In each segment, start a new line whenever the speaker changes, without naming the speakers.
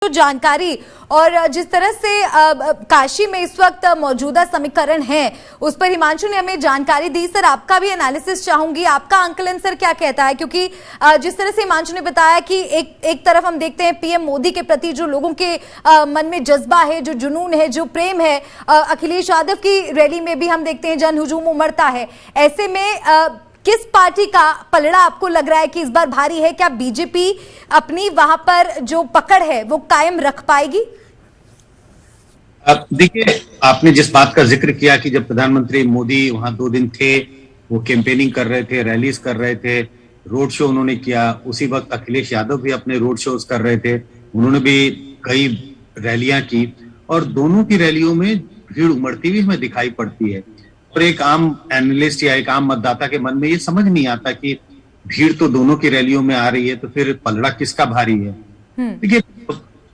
जानकारी और जिस तरह से काशी में इस वक्त मौजूदा समीकरण है उस पर हिमांशु ने हमें जानकारी दी। सर, आपका भी एनालिसिस चाहूंगी, आपका आंकलन सर क्या कहता है, क्योंकि जिस तरह से हिमांशु ने बताया कि एक तरफ हम देखते हैं पीएम मोदी के प्रति जो लोगों के मन में जज्बा है, जो जुनून है, जो प्रेम है, अखिलेश यादव की रैली में भी हम देखते हैं जन हुजूम उमड़ता है। ऐसे में किस पार्टी का पलड़ा आपको लग रहा है कि इस बार भारी है? क्या बीजेपी अपनी वहां पर जो पकड़ है वो कायम रख पाएगी?
अब देखिए, आपने जिस बात का जिक्र किया कि जब प्रधानमंत्री मोदी वहां 2 दिन थे, वो कैंपेनिंग कर रहे थे, रैलीज कर रहे थे, रोड शो उन्होंने किया, उसी वक्त अखिलेश यादव भी अपने रोड शोज कर रहे थे, उन्होंने भी कई रैलियां की और दोनों की रैलियों में भीड़ उमड़ती हुई हमें दिखाई पड़ती है। और एक आम एनालिस्ट या एक आम मतदाता के मन में ये समझ नहीं आता कि भीड़ तो दोनों की रैलियों में आ रही है, तो फिर पलड़ा किसका भारी है। देखिए,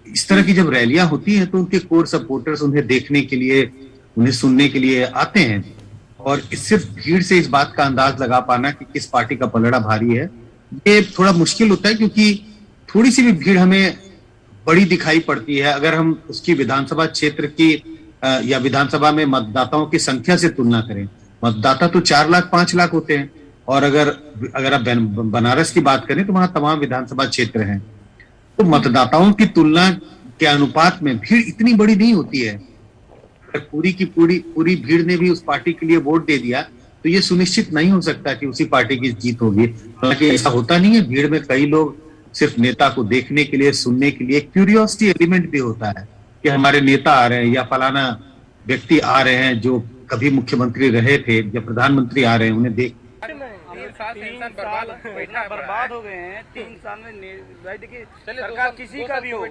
इस तरह की जब रैलियां होती हैं तो उनके कोर सपोर्टर्स उन्हें देखने के लिए, उन्हें सुनने के लिए आते हैं और सिर्फ भीड़ से इस बात का अंदाज लगा पाना कि किस पार्टी का पलड़ा भारी है, ये थोड़ा मुश्किल होता है, क्योंकि थोड़ी सी भी भीड़ हमें बड़ी दिखाई पड़ती है अगर हम उसकी विधानसभा क्षेत्र की या विधानसभा में मतदाताओं की संख्या से तुलना करें। मतदाता तो 4 लाख 5 लाख होते हैं और अगर आप बनारस की बात करें तो वहां तमाम विधानसभा क्षेत्र हैं, तो मतदाताओं की तुलना के अनुपात में भीड़ इतनी बड़ी नहीं होती है। अगर पूरी की पूरी भीड़ ने भी उस पार्टी के लिए वोट दे दिया तो ये सुनिश्चित नहीं हो सकता कि उसी पार्टी की जीत होगी। हालांकि ऐसा होता नहीं है, भीड़ में कई लोग सिर्फ नेता को देखने के लिए, सुनने के लिए, क्यूरियोसिटी एलिमेंट भी होता है कि हमारे नेता आ रहे हैं या फलाना व्यक्ति आ रहे हैं जो कभी मुख्यमंत्री रहे थे या प्रधानमंत्री आ रहे हैं, उन्हें देख।
3 साल बर्बाद हो गए हैं। 3 साल में देखिए सरकार किसी का भी हो।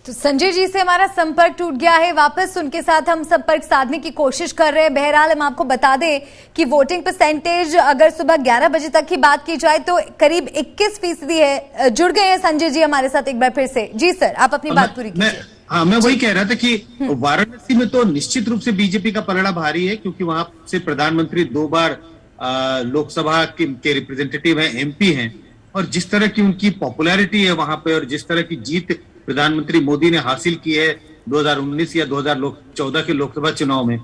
तो संजय जी से हमारा संपर्क टूट गया है, वापस उनके साथ हम संपर्क साधने की कोशिश कर रहे हैं। बहरहाल हम आपको बता दें कि वोटिंग परसेंटेज अगर सुबह 11 बजे तक की बात की जाए तो करीब 21% है। जुड़ गए हैं संजय जी हमारे साथ एक बार फिर से। जी सर, आप अपनी बात पूरी कीजिए।
हाँ, मैं वही कह रहा था कि वाराणसी में तो निश्चित रूप से बीजेपी का पलड़ा भारी है, क्योंकि वहां से प्रधानमंत्री 2 बार लोकसभा के रिप्रेजेंटेटिव हैं, एमपी हैं, और जिस तरह की उनकी पॉपुलैरिटी है वहां पे और जिस तरह की जीत प्रधानमंत्री मोदी ने हासिल की है 2019 या 2014 के लोकसभा चुनाव में,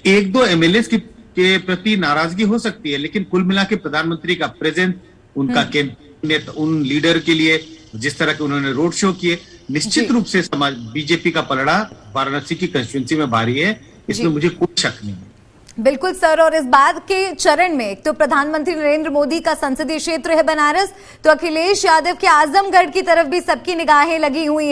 1-2 एमएलए के प्रति नाराजगी हो सकती है, लेकिन कुल मिला के प्रधानमंत्री का प्रेजेंस, उनका कैंपेन, उन लीडर के लिए जिस तरह के उन्होंने रोड शो किए, निश्चित रूप से बीजेपी का पलड़ा वाराणसी की कंस्टिट्यूंसी में भारी है, इसमें मुझे कोई शक नहीं है।
बिल्कुल सर, और इस बात के चरण में एक तो प्रधानमंत्री नरेंद्र मोदी का संसदीय क्षेत्र है बनारस, तो अखिलेश यादव के आजमगढ़ की तरफ भी सबकी निगाहें लगी हुई हैं।